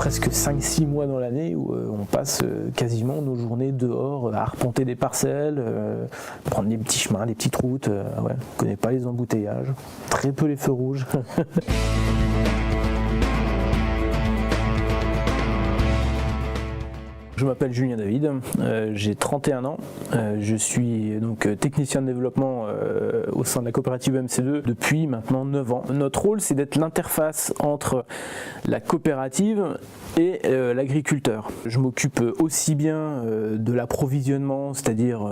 presque 5-6 mois dans l'année où on passe quasiment nos journées dehors à arpenter des parcelles, prendre des petits chemins, des petites routes. Ouais, on ne connaît pas les embouteillages, très peu les feux rouges. Je m'appelle Julien David, j'ai 31 ans, je suis donc technicien de développement au sein de la coopérative MC2 depuis maintenant 9 ans. Notre rôle, c'est d'être l'interface entre la coopérative et l'agriculteur. Je m'occupe aussi bien de l'approvisionnement, c'est-à-dire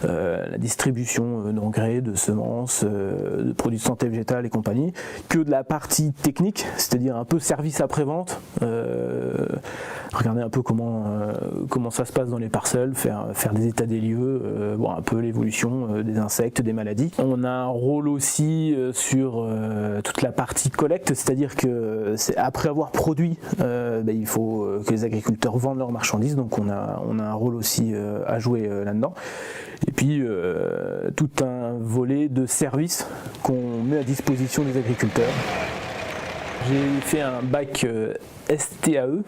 la distribution d'engrais, de semences, de produits de santé végétale et compagnie, que de la partie technique, c'est-à-dire un peu service après-vente, regarder un peu comment ça se passe dans les parcelles, faire des états des lieux, voir un peu l'évolution des insectes, des maladies. On a un rôle aussi sur toute la partie collecte, c'est-à-dire que après avoir produit, il faut que les agriculteurs vendent leurs marchandises, donc on a un rôle aussi à jouer là-dedans. Et puis tout un volet de services qu'on met à disposition des agriculteurs. J'ai fait un bac STAE,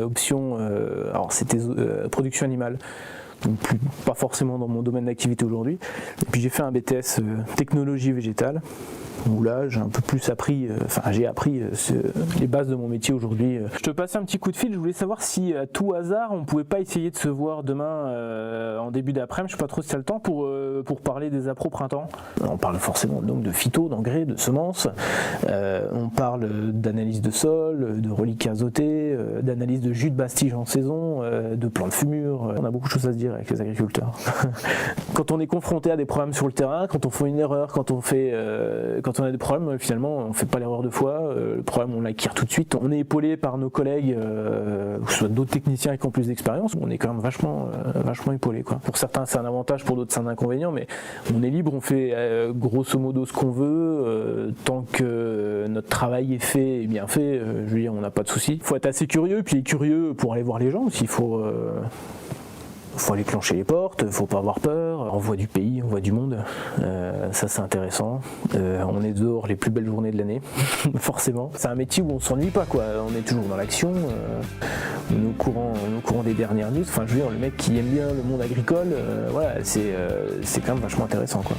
option, alors c'était production animale, donc pas forcément dans mon domaine d'activité aujourd'hui. Et puis j'ai fait un BTS technologie végétale, où là j'ai un peu plus appris, j'ai appris les bases de mon métier aujourd'hui. Je te passais un petit coup de fil, je voulais savoir si à tout hasard on pouvait pas essayer de se voir demain en début d'après-midi, je sais pas trop si tu as le temps pour parler des appros printemps. On parle forcément donc de phyto, d'engrais, de semences, on parle d'analyse de sol, de reliquats azotés, d'analyse de jus de bastige en saison, de plants de fumure. On a beaucoup de choses à se dire avec les agriculteurs. Quand on est confronté à des problèmes sur le terrain, quand on fait une erreur, quand on a des problèmes, finalement, on ne fait pas l'erreur de fois. Le problème, on l'acquiert tout de suite. On est épaulé par nos collègues, que ce soit d'autres techniciens qui ont plus d'expérience. On est quand même vachement épaulé, quoi. Pour certains, c'est un avantage, pour d'autres, c'est un inconvénient, mais on est libre, on fait grosso modo ce qu'on veut. Tant que notre travail est fait et bien fait, je veux dire, on n'a pas de soucis. Il faut être assez curieux, puis curieux pour aller voir les gens aussi. Il faut aller clencher les portes, faut pas avoir peur, on voit du pays, on voit du monde, ça c'est intéressant, on est dehors les plus belles journées de l'année, forcément. C'est un métier où on s'ennuie pas, quoi. On est toujours dans l'action, on est au courant des dernières news, enfin je veux dire, le mec qui aime bien le monde agricole, voilà, c'est quand même vachement intéressant, quoi.